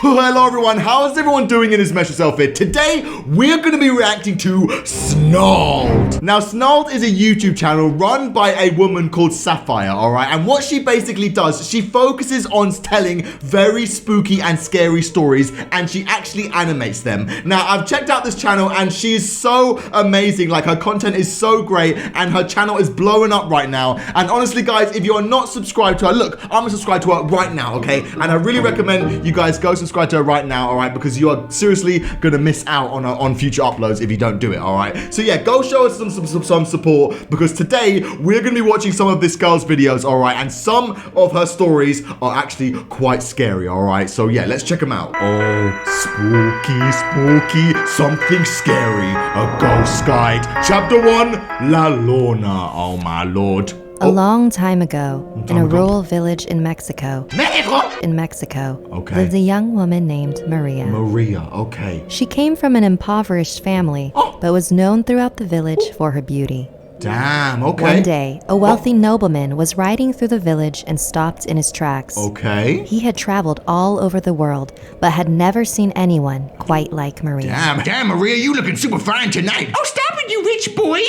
Hello everyone, how's everyone doing in this MessYourself here? Today, we're going to be reacting to Snarled. Now, Snarled is a YouTube channel run by a woman called Sapphire, alright? And what she basically does, she focuses on telling very spooky and scary stories, and she actually animates them. Now, I've checked out this channel, and she is so amazing. Like, her content is so great, and her channel is blowing up right now. And honestly, guys, if you are not subscribed to her, look, I'm going to subscribe to her right now, okay? And I really recommend you guys go subscribe to her right now, all right? Because you are seriously gonna miss out on future uploads if you don't do it, all right? So yeah, go show us some support, because today we're gonna be watching some of this girl's videos, all right? And some of her stories are actually quite scary, all right? So yeah, let's check them out. Oh, spooky, something scary. A ghost guide. Chapter 1, La Lorna. Oh my lord. A long time ago, in a rural village in Mexico, okay, lived a young woman named Maria. Maria, okay. She came from an impoverished family, but was known throughout the village for her beauty. Damn, okay. One day, a wealthy nobleman was riding through the village and stopped in his tracks. Okay. He had traveled all over the world, but had never seen anyone quite like Maria. Damn, Maria, you looking super fine tonight. Oh, stop it, you rich boy.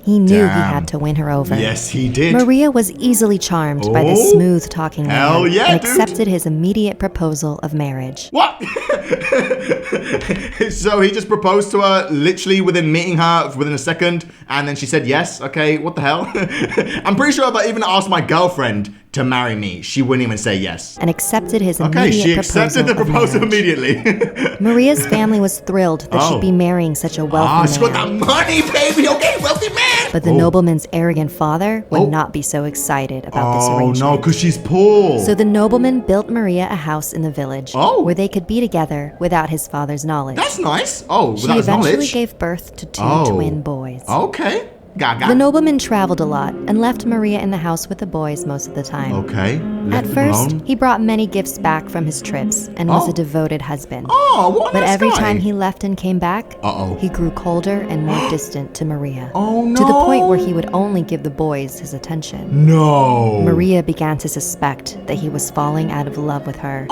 He knew he had to win her over. Yes, he did. Maria was easily charmed by the smooth-talking man and accepted his immediate proposal of marriage. What? So he just proposed to her literally within meeting her within a second, and then she said yes. Okay, what the hell? I'm pretty sure if I even asked my girlfriend to marry me, she wouldn't even say yes. And accepted his immediate proposal. Okay, she accepted the proposal immediately. Maria's family was thrilled that she'd be marrying such a wealthy man. She got that money, baby. Okay, wealthy man. But the nobleman's arrogant father would not be so excited about this arrangement. Oh no, because she's poor. So the nobleman built Maria a house in the village where they could be together without his father's knowledge. That's nice. Oh, without his knowledge. She eventually gave birth to two twin boys. Okay. The nobleman traveled a lot and left Maria in the house with the boys most of the time. Okay. At first, he brought many gifts back from his trips and was a devoted husband. Oh, what a But nice every guy. time he left and came back, he grew colder and more distant to Maria. Oh no. To the point where he would only give the boys his attention. No. Maria began to suspect that he was falling out of love with her.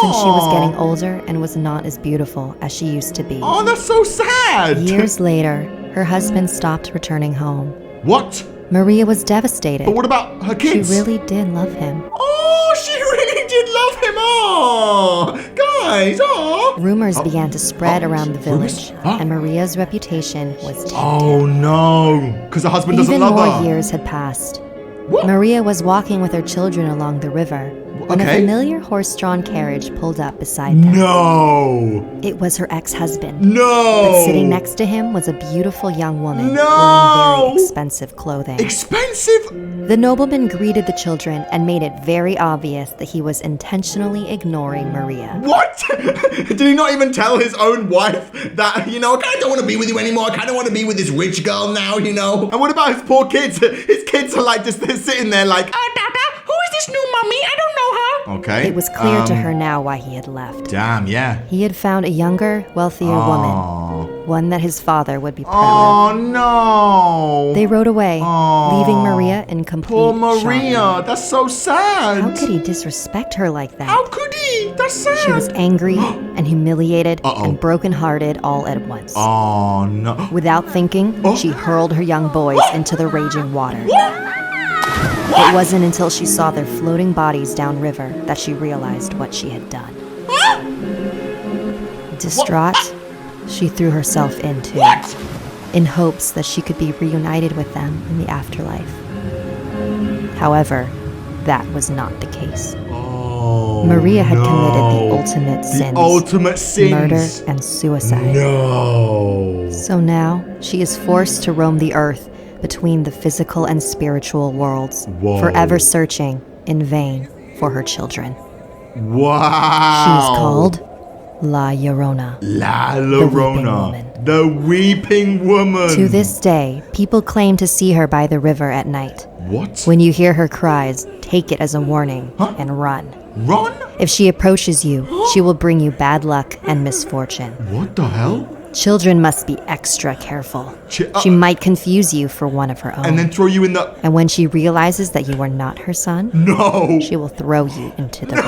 Since she was getting older and was not as beautiful as she used to be. Oh, that's so sad. Years later, her husband stopped returning home. What? Maria was devastated. But what about her kids? She really did love him. Oh, she really did love him. Oh, guys. Oh. Rumors began to spread around the village, and Maria's reputation was tainted. Oh no, because her husband doesn't love her. Even more years had passed. Maria was walking with her children along the river when a familiar horse-drawn carriage pulled up beside them. No! It was her ex-husband. No! But sitting next to him was a beautiful young woman wearing very expensive clothing. Expensive? The nobleman greeted the children and made it very obvious that he was intentionally ignoring Maria. What? Did he not even tell his own wife that, you know, I kind of don't want to be with you anymore. I kind of want to be with this rich girl now, you know? And what about his poor kids? His kids are like just sitting there like, Dada, who is this new mommy? I don't know her. Okay. It was clear to her now why he had left. Damn, yeah. He had found a younger, wealthier woman. One that his father would be proud of. Oh, no. They rode away, leaving Maria in complete Poor Maria. shock. That's so sad. How could he disrespect her like that? How could he? That's sad. She was angry and humiliated and brokenhearted all at once. Oh, no. Without thinking, she hurled her young boys into the raging water. It wasn't until she saw their floating bodies downriver that she realized what she had done. Distraught, she threw herself into it, in hopes that she could be reunited with them in the afterlife. However, that was not the case. Oh, Maria had committed the ultimate sins. The ultimate sins. Murder and suicide. No. So now, she is forced to roam the earth between the physical and spiritual worlds, forever searching in vain for her children. Wow. She's called La Llorona. La Llorona. The weeping woman. To this day, people claim to see her by the river at night. What? When you hear her cries, take it as a warning and run. Run? If she approaches you, she will bring you bad luck and misfortune. What the hell? Children must be extra careful. She might confuse you for one of her own. And then throw you in the... And when she realizes that you are not her son, no, she will throw you into the river.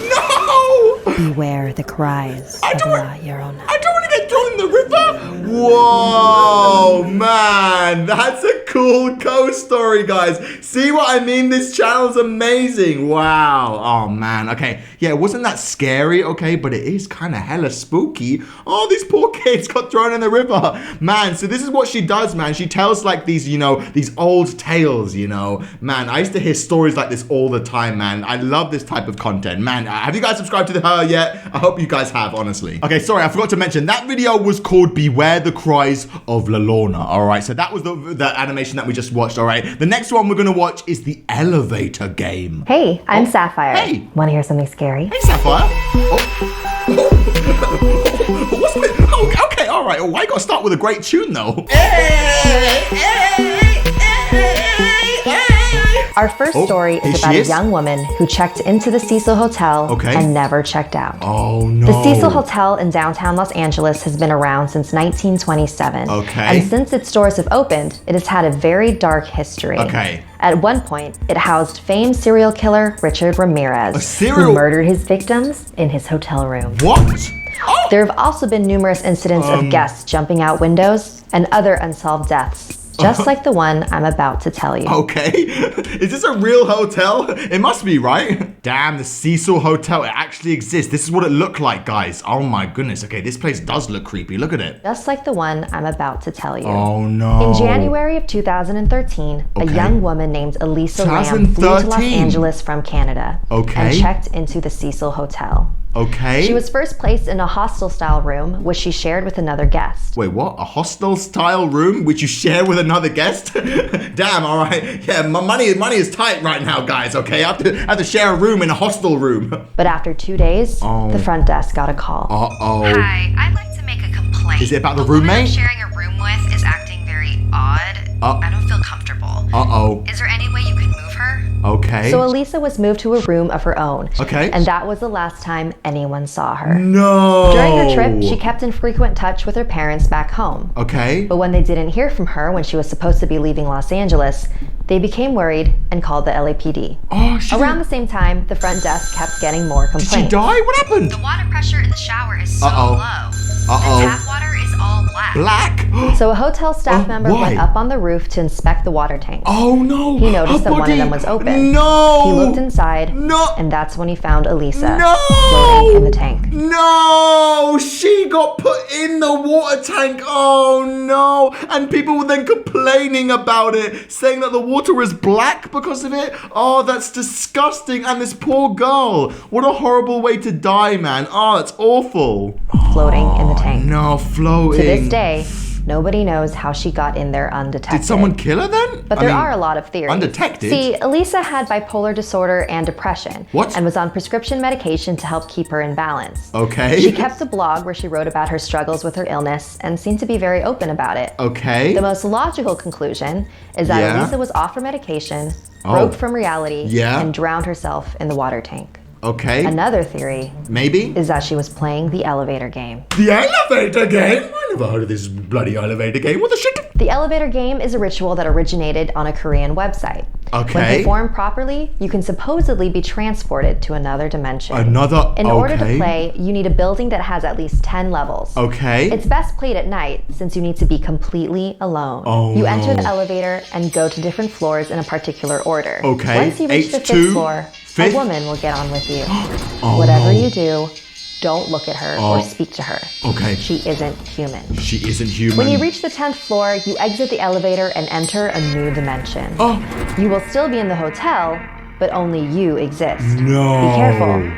No! Beware the cries of La Llorona. I don't want to get thrown in the river. Whoa, man. That's a cool ghost story, guys. See what I mean? This channel's amazing. Wow. Oh, man. Okay. Yeah, it wasn't that scary, okay? But it is kind of hella spooky. Oh, these poor kids got thrown in the river. Man, so this is what she does, man. She tells like these, you know, these old tales, you know. Man, I used to hear stories like this all the time, man. I love this type of content. Man, have you guys subscribed to her yet? I hope you guys have, honestly. Okay, sorry, I forgot to mention, that video was called Beware the Cries of La Lorna, all right? So that was the animation that we just watched, all right? The next one we're gonna watch is the elevator game. Hey, I'm Sapphire. Hey. Want to hear something scary? Hey, Sapphire. What's this? Oh, okay, all right. Why you gotta start with a great tune, though? Our first story is about a young woman who checked into the Cecil Hotel and never checked out. Oh, no. The Cecil Hotel in downtown Los Angeles has been around since 1927. And since its doors have opened, it has had a very dark history. At one point, it housed famed serial killer Richard Ramirez, who murdered his victims in his hotel room. What? Oh. There have also been numerous incidents of guests jumping out windows and other unsolved deaths. Just like the one I'm about to tell you. Okay. Is this a real hotel? It must be, right? Damn, the Cecil Hotel. It actually exists. This is what it looked like, guys. Oh my goodness. Okay, this place does look creepy. Look at it. Just like the one I'm about to tell you. Oh no. In January of 2013, a young woman named Elisa Lamb flew to Los Angeles from Canada and checked into the Cecil Hotel. She was first placed in a hostel-style room, which she shared with another guest. Wait, what? A hostel-style room, which you share with another guest? Damn, all right. Yeah, my money is tight right now, guys, okay? I have to share a room in a hostel room. But after 2 days, the front desk got a call. Uh-oh. Hi, I'd like to make a complaint. Is it about the woman roommate? I'm sharing a room with is acting very odd. I don't feel comfortable. Uh-oh. Is there any way you could move her? Okay. So Elisa was moved to a room of her own. And that was the last time anyone saw her. No. During her trip, she kept in frequent touch with her parents back home. But when they didn't hear from her when she was supposed to be leaving Los Angeles, they became worried and called the LAPD. Around the same time, the front desk kept getting more complaints. Did she die? What happened? The water pressure in the shower is so low. The tap water is all black. Black? So a hotel staff member went up on the roof to inspect the water tank. Oh no! He noticed that one of them was open. No! He looked inside. No! And that's when he found Elisa No! floating in the tank. No! She got put in the water tank. Oh no! And people were then complaining about it, saying that the water was black because of it. Oh, that's disgusting. And this poor girl. What a horrible way to die, man. Oh, that's awful. Floating in the tank. No, floating. To this day, nobody knows how she got in there undetected. Did someone kill her then? But there are a lot of theories. Undetected? See, Elisa had bipolar disorder and depression. What? And was on prescription medication to help keep her in balance. Okay. She kept a blog where she wrote about her struggles with her illness and seemed to be very open about it. Okay. The most logical conclusion is that Elisa was off her medication, broke from reality, and drowned herself in the water tank. Okay. Another theory is that she was playing the elevator game. The elevator game? I never heard of this bloody elevator game. What the shit? The elevator game is a ritual that originated on a Korean website. When performed properly, you can supposedly be transported to another dimension. In order to play, you need a building that has at least 10 levels. It's best played at night since you need to be completely alone. You enter the elevator and go to different floors in a particular order. Once you reach the 5th floor, a woman will get on with you. Whatever you do, don't look at her or speak to her. She isn't human. She isn't human. When you reach the 10th floor, you exit the elevator and enter a new dimension. You will still be in the hotel, but only you exist. No. Be careful.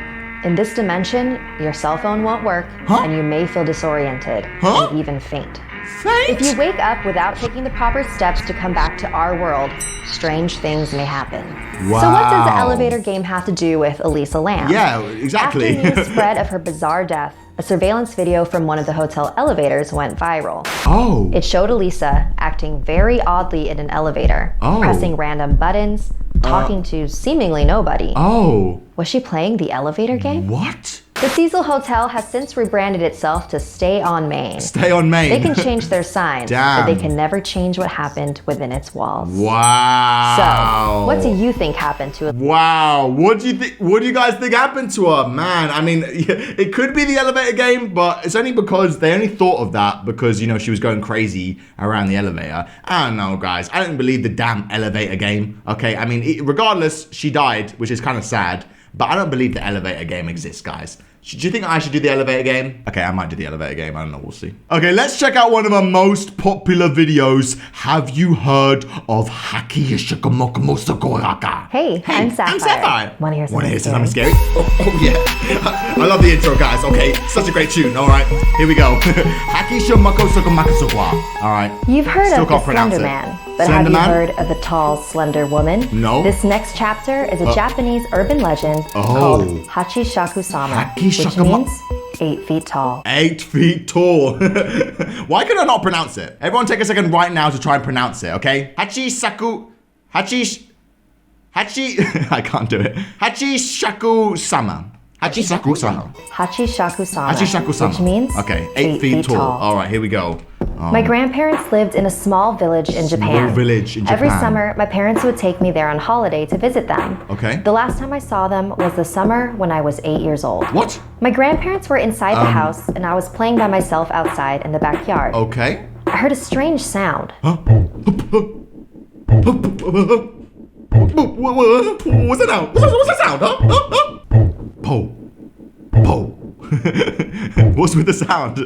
In this dimension, your cell phone won't work, and you may feel disoriented and even faint. If you wake up without taking the proper steps to come back to our world, strange things may happen. Wow. So what does the elevator game have to do with Elisa Lamb? Yeah, exactly. After news spread of her bizarre death, a surveillance video from one of the hotel elevators went viral. It showed Elisa acting very oddly in an elevator, pressing random buttons, talking to seemingly nobody. Was she playing the elevator game? What? The Cecil Hotel has since rebranded itself to Stay on Main. Stay on Main. They can change their signs, Damn. but they can never change what happened within its walls. Wow. So, what do you think happened to it? Wow. What do you guys think happened to her? Man, I mean, it could be the elevator game, but it's only because they only thought of that because, you know, she was going crazy around the elevator. I don't know, guys. I don't believe the damn elevator game. Okay, I mean, regardless, she died, which is kind of sad, but I don't believe the elevator game exists, guys. Do you think I should do the elevator game? Okay, I might do the elevator game. I don't know. We'll see. Okay, let's check out one of our most popular videos. Have you heard of Hachi? Hey, I'm Sapphire. I'm Sapphire. Want to hear something scary? Oh, yeah. I love the intro, guys. Okay, such a great tune. All right, here we go. Hachi shomako sokomakasokwa. All right. You've heard Still of the Slender Man, but have you heard of the tall, slender woman? No. This next chapter is a Japanese urban legend called Hachi Shaku-sama, which means 8 feet tall. 8 feet tall. Why could I not pronounce it? Everyone take a second right now to try and pronounce it, okay? Hachi, I can't do it. Hachi Shaku-sama. Hachi Shaku-sama. Hachi Shaku-sama. Hachi Shaku-sama. Which means 8 feet tall. All right, here we go. My grandparents lived in a small village in Japan. Every summer, my parents would take me there on holiday to visit them. Okay. The last time I saw them was the summer when I was 8 years old. What? My grandparents were inside the house, and I was playing by myself outside in the backyard. Okay. I heard a strange sound. Huh? What's that now? What's that sound? Po. What's with the sound?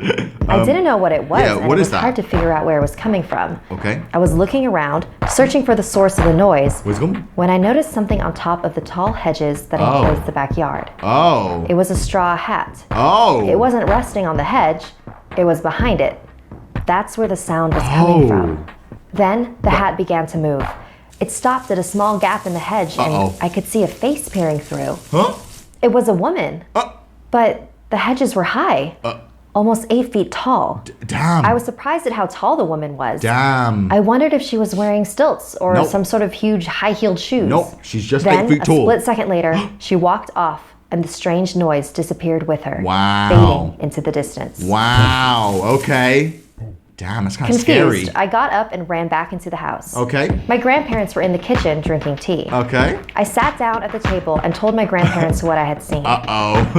I didn't know what it was, and what it is was that? hard to figure out where it was coming from. Okay. I was looking around, searching for the source of the noise, Wisdom? when I noticed something on top of the tall hedges that enclosed the backyard. Oh. It was a straw hat. Oh. It wasn't resting on the hedge, it was behind it. That's where the sound was coming from. Then the hat began to move. It stopped at a small gap in the hedge, and I could see a face peering through. Huh? It was a woman. But the hedges were high, almost 8 feet tall. Damn. I was surprised at how tall the woman was. Damn. I wondered if she was wearing stilts or some sort of huge high-heeled shoes. Nope, she's just then, 8 feet tall. A split second later, she walked off, and the strange noise disappeared with her, Wow. fading into the distance. Wow. Okay. Damn, that's kind of scary. Confused, I got up and ran back into the house. Okay. My grandparents were in the kitchen drinking tea. Okay. I sat down at the table and told my grandparents what I had seen.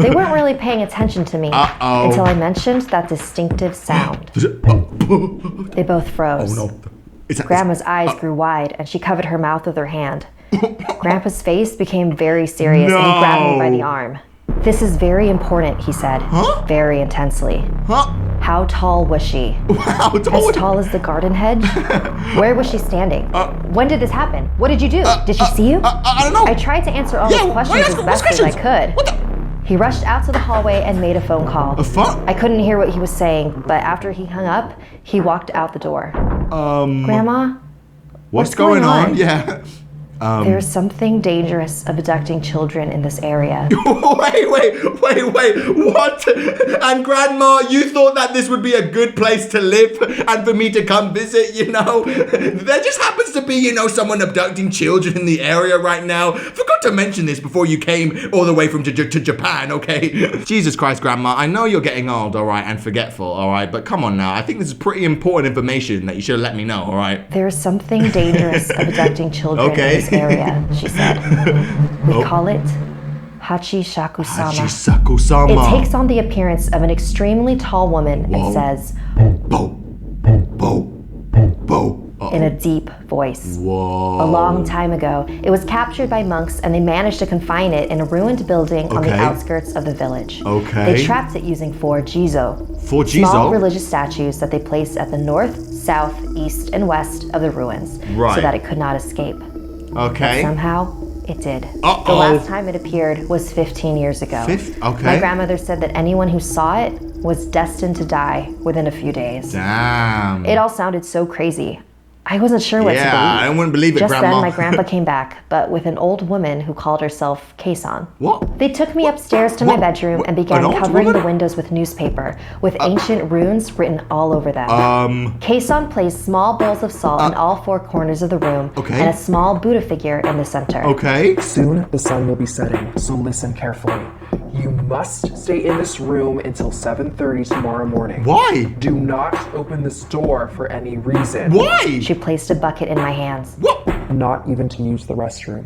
They weren't really paying attention to me until I mentioned that distinctive sound. They both froze. Oh no. Grandma's eyes grew wide and she covered her mouth with her hand. Grandpa's face became very serious and he grabbed me by the arm. This is very important, he said, very intensely. How tall was she? How tall? As tall as the garden hedge? Where was she standing? When did this happen? What did you do? Did she see you? I don't know. I tried to answer all his questions as best as I could. He rushed out to the hallway and made a phone call. A phone? I couldn't hear what he was saying, but after he hung up, he walked out the door. Grandma? What's going on? Yeah. There's something dangerous abducting children in this area. Wait, what? And Grandma, you thought that this would be a good place to live and for me to come visit, you know? There just happens to be, you know, someone abducting children in the area right now. Forgot to mention this before you came all the way from to Japan, okay? Jesus Christ, Grandma, I know you're getting old, all right, and forgetful, all right? But come on now, I think this is pretty important information that you should have let me know, all right? There's something dangerous abducting children in this area, she said. We call it Hachi Shaku-sama. Hachi Shaku-sama. It takes on the appearance of an extremely tall woman and says, Bo. in a deep voice. Whoa. A long time ago, it was captured by monks and they managed to confine it in a ruined building on the outskirts of the village. They trapped it using 4 jizo. Small religious statues that they placed at the north, south, east, and west of the ruins so that it could not escape. But somehow, it did. The last time it appeared was 15 years ago. My grandmother said that anyone who saw it was destined to die within a few days. Damn. It all sounded so crazy. I wasn't sure what to believe. Yeah, I wouldn't believe it, Just Grandma. then, my grandpa came back, but with an old woman who called herself Keisan. What? They took me upstairs to my bedroom and began covering the windows with newspaper, with ancient runes written all over them. Keisan placed small bowls of salt in all 4 corners of the room, and a small Buddha figure in the center. Soon the sun will be setting, so listen carefully. You must stay in this room until 7:30 tomorrow morning. Why? Do not open this door for any reason. Why? She placed a bucket in my hands. What? Not even to use the restroom.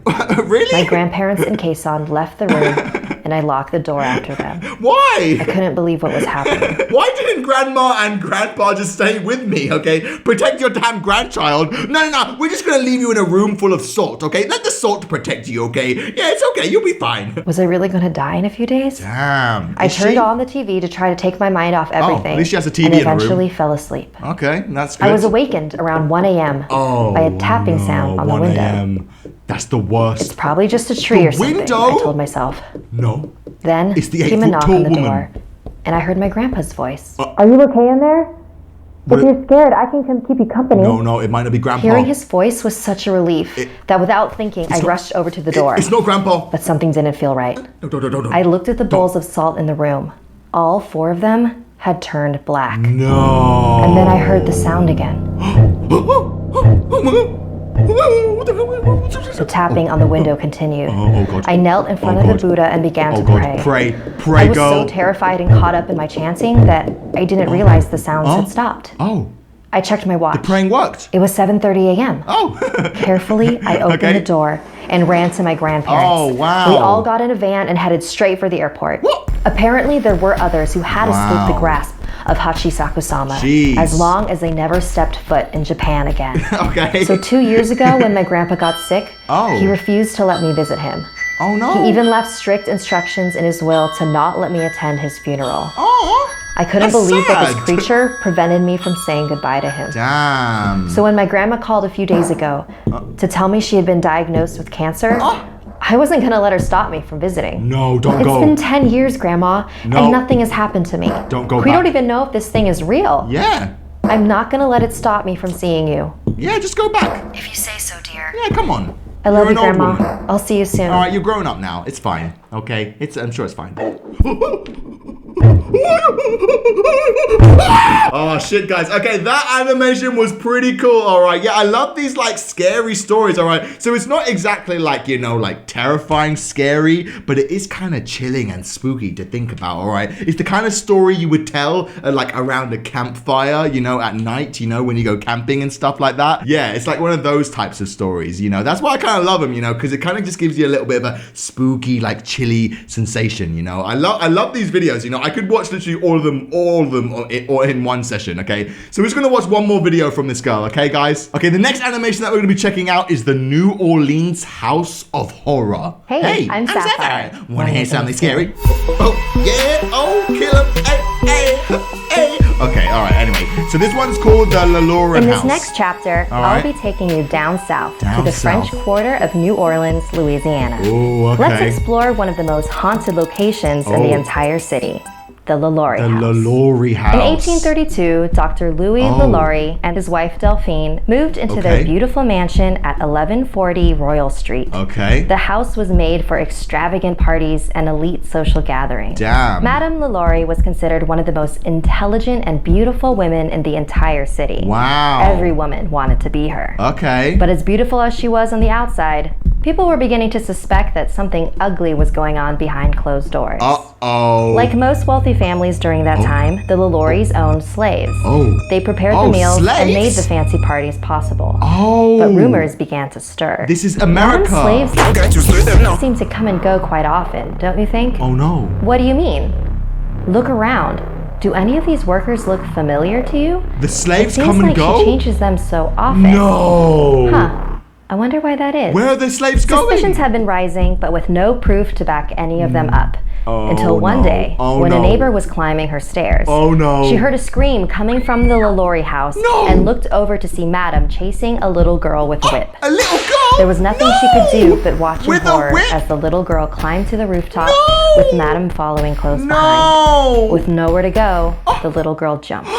Really? My grandparents and Kason left the room, and I locked the door after them. Why? I couldn't believe what was happening. Why didn't Grandma and Grandpa just stay with me, okay? Protect your damn grandchild. No. We're just gonna leave you in a room full of salt, okay? Let the salt protect you, okay? Yeah, it's okay. You'll be fine. Was I really going to die in a few days? Damn. I turned on the TV to try to take my mind off everything. At least she has a TV and in the room. eventually fell asleep. Okay, that's good. I was awakened around 1 a.m. by a tapping sound on the 1 window. a.m. That's the worst. It's probably just a tree or something, window? I told myself. No. Then It's the came a 8-foot knock tall on the woman. door, and I heard my grandpa's voice. Are you okay in there? If you're scared, I can come keep you company. No, it might not be Grandpa. Hearing his voice was such a relief that without thinking, I rushed over to the door. It's not Grandpa. But something didn't feel right. No. I looked at the bowls of salt in the room. All 4 of them had turned black. No. And then I heard the sound again. The tapping on the window continued. Oh, God. I knelt in front of the Buddha and began to pray. Pray, I was girl. so terrified and caught up in my chanting that I didn't realize the sounds had stopped. Oh, I checked my watch. the praying worked. It was 7:30 a.m. Oh. Carefully, I opened the door and ran to my grandparents. Oh, wow. We all got in a van and headed straight for the airport. What? Apparently, there were others who had escaped the grasp of Hachi Sakusama, Jeez. as long as they never stepped foot in Japan again. Okay. So 2 years ago, when my grandpa got sick, Oh. he refused to let me visit him. Oh, no. He even left strict instructions in his will to not let me attend his funeral. Oh. I couldn't That's believe that sad. this creature prevented me from saying goodbye to him. Damn. So when my grandma called a few days ago to tell me she had been diagnosed with cancer, I wasn't gonna let her stop me from visiting. No, don't It's go. been 10 years, Grandma, No. and nothing has happened to me. Don't go We back. don't even know if this thing is real. Yeah. I'm not gonna let it stop me from seeing you. Yeah, just go back. If you say so, dear. Yeah, come on. I love You're you, an old Grandma. woman. I'll see you soon. All right, you're grown up now. It's fine. Okay? I'm sure it's fine. Oh shit, guys. Okay, that animation was pretty cool. All right, yeah, I love these like scary stories. All right, so it's not exactly like, you know, like terrifying scary, but it is kind of chilling and spooky to think about. All right, it's the kind of story you would tell like around a campfire, you know, at night, you know, when you go camping and stuff like that. Yeah, it's like one of those types of stories, you know. That's why I kind of love them, you know, because it kind of just gives you a little bit of a spooky, like chilly sensation, you know. I love these videos, you know. I could watch literally all of them or in one session, okay? So we're just gonna watch one more video from this girl, okay, guys? Okay, the next animation that we're gonna be checking out is the New Orleans House of Horror. Hey, I'm Sapphire. Wanna hear something scary? Oh, yeah, oh, kill him, hey. Okay, all right, anyway. So this one's called the Lorna In this House. next chapter, All I'll right. be taking you down south to Down the south. French Quarter of New Orleans, Louisiana. Ooh, okay. Let's explore one of the most haunted locations in the entire city, the LaLaurie The House. LaLaurie House. In 1832, Dr. Louis LaLaurie and his wife Delphine moved into their beautiful mansion at 1140 Royal Street. Okay. The house was made for extravagant parties and elite social gatherings. Damn. Madame LaLaurie was considered one of the most intelligent and beautiful women in the entire city. Wow. Every woman wanted to be her. Okay. But as beautiful as she was on the outside, people were beginning to suspect that something ugly was going on behind closed doors. Uh-oh. Like most wealthy families during that time, the LaLauries owned slaves. Oh. They prepared the meals slaves? and made the fancy parties possible. Oh. But rumors began to stir. This is America. Modern slaves seem to come and go quite often, don't you think? Oh no. What do you mean? Look around. Do any of these workers look familiar to you? The slaves It seems come and like go? she changes them so often. No. Huh. I wonder why that is. Where are the slaves going? Suspicions have been rising, but with no proof to back any of them up. Until one no. day, when a neighbor was climbing her stairs. Oh no. She heard a scream coming from the LaLaurie house and looked over to see Madame chasing a little girl with a whip. A little girl? There was nothing she could do but watch in With a horror whip? as the little girl climbed to the rooftop No. with Madame following close behind. No. With nowhere to go, the little girl jumped.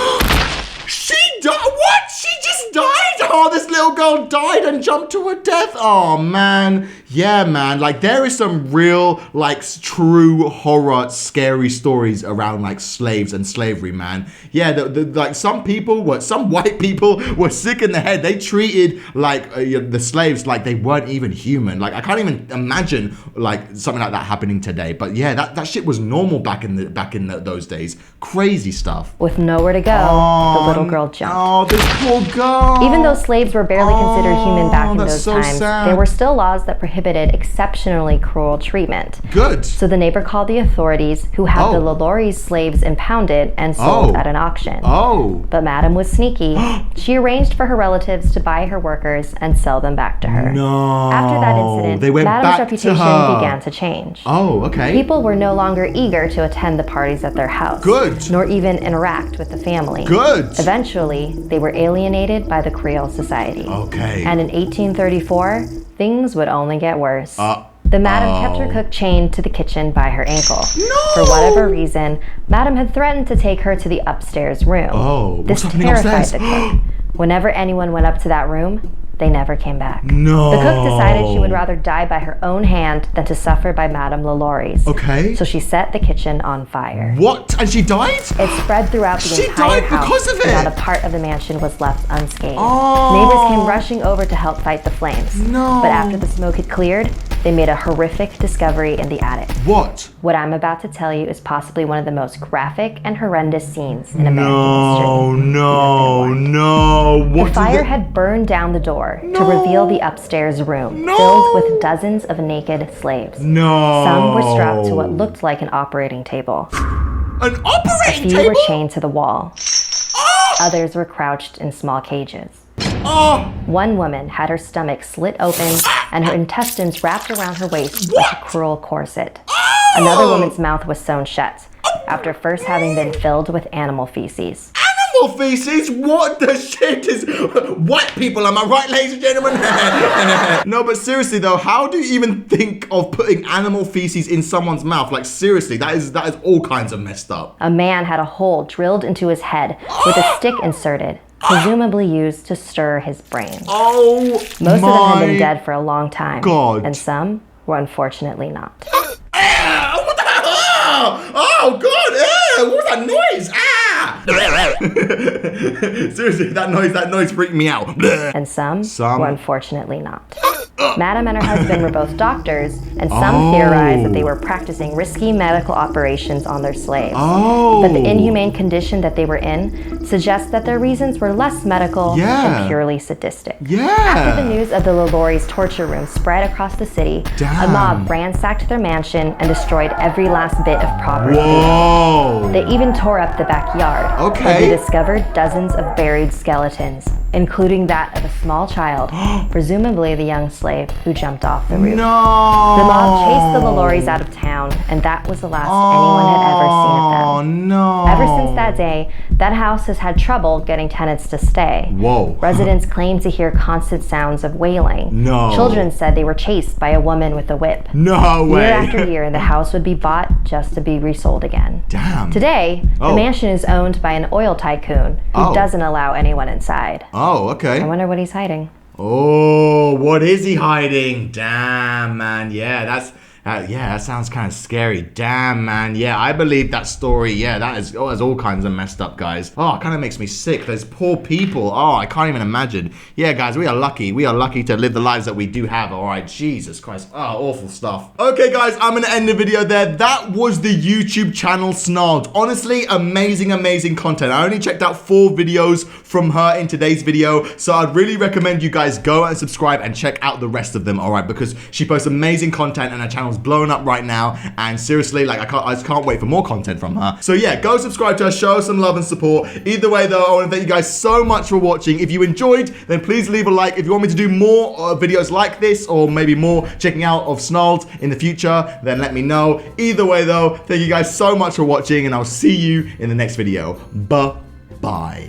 She died? What? She just died? Oh, this little girl died and jumped to her death. Oh, man. Yeah, man. Like, there is some real, like, true horror, scary stories around, like, slaves and slavery, man. Yeah, like, some white people were sick in the head. They treated, like, the slaves like they weren't even human. Like, I can't even imagine, like, something like that happening today. But, yeah, that shit was normal back in those days. Crazy stuff. With nowhere to go, the little girl jumped. Oh, this poor girl. Even though slaves were barely considered human back in those times, sad. there were still laws that prohibited exceptionally cruel treatment. Good. So the neighbor called the authorities, who had the LaLaurie's slaves impounded and sold at an auction. But Madam was sneaky. She arranged for her relatives to buy her workers and sell them back to her. No. After that incident, Madam's reputation began to change. Oh, okay. People were no longer eager to attend the parties at their house. Good. Nor even interact with the family. Good. Eventually, they were alienated by the Creole Society. Okay. And in 1834, things would only get worse. The Madam kept her cook chained to the kitchen by her ankle. No! For whatever reason, Madam had threatened to take her to the upstairs room. This terrified the cook. Whenever anyone went up to that room, they never came back. No. The cook decided she would rather die by her own hand than to suffer by Madame LaLaurie's. Okay. So she set the kitchen on fire. What? And she died? It spread throughout the entire house. Because of it. Not a part of the mansion was left unscathed. Neighbors came rushing over to help fight the flames. No. But after the smoke had cleared, they made a horrific discovery in the attic. What? What I'm about to tell you is possibly one of the most graphic and horrendous scenes in American history. No. What? The fire had burned down the door to reveal the upstairs room filled with dozens of naked slaves. Some were strapped to what looked like an operating table. An operating table? A few were chained to the wall. Others were crouched in small cages. One woman had her stomach slit open and her intestines wrapped around her waist like a cruel corset. Another woman's mouth was sewn shut after first having been filled with animal feces. Animal feces? What the shit is... White people, am I right, ladies and gentlemen? No, but seriously though, how do you even think of putting animal feces in someone's mouth? Like, seriously, that is all kinds of messed up. A man had a hole drilled into his head with a stick inserted, presumably used to stir his brain. Most of them had been dead for a long time. God. And some were unfortunately not. What the hell? Oh, God. What was that noise? Seriously, that noise freaked me out. And some were unfortunately not. Madam and her husband were both doctors, and some theorized that they were practicing risky medical operations on their slaves. But the inhumane condition that they were in suggests that their reasons were less medical and purely sadistic. After the news of the LaLaurie's torture room spread across the city, a mob ransacked their mansion and destroyed every last bit of property. They even tore up the backyard. Where they discovered dozens of buried skeletons, including that of a small child, presumably the young slave who jumped off the roof. The mob chased the LaLaurie's out of town, and that was the last anyone had ever seen of them. Ever since that day, that house has had trouble getting tenants to stay. Residents claim to hear constant sounds of wailing. Children said they were chased by a woman with a whip. Year after year, the house would be bought just to be resold again. Today, the mansion is owned by an oil tycoon who doesn't allow anyone inside. I wonder what he's hiding. What is he hiding? Damn, man. That sounds kind of scary. Damn, man. Yeah, I believe that story. Yeah, that is all kinds of messed up, guys. It kind of makes me sick. Those poor people. I can't even imagine. Yeah, guys, we are lucky. We are lucky to live the lives that we do have. All right, Jesus Christ. Awful stuff. Okay, guys, I'm going to end the video there. That was the YouTube channel Snarled. Honestly, amazing content. I only checked out 4 videos from her in today's video, so I'd really recommend you guys go and subscribe and check out the rest of them, all right, because she posts amazing content and her channel's blowing up right now, and seriously, like, I just can't wait for more content from her. So yeah, go subscribe to her, show her some love and support. Either way though, I want to thank you guys so much for watching. If you enjoyed, then please leave a like. If you want me to do more videos like this, or maybe more checking out of Snarled in the future, then let me know. Either way though, thank you guys so much for watching, and I'll see you in the next video. Bye-bye.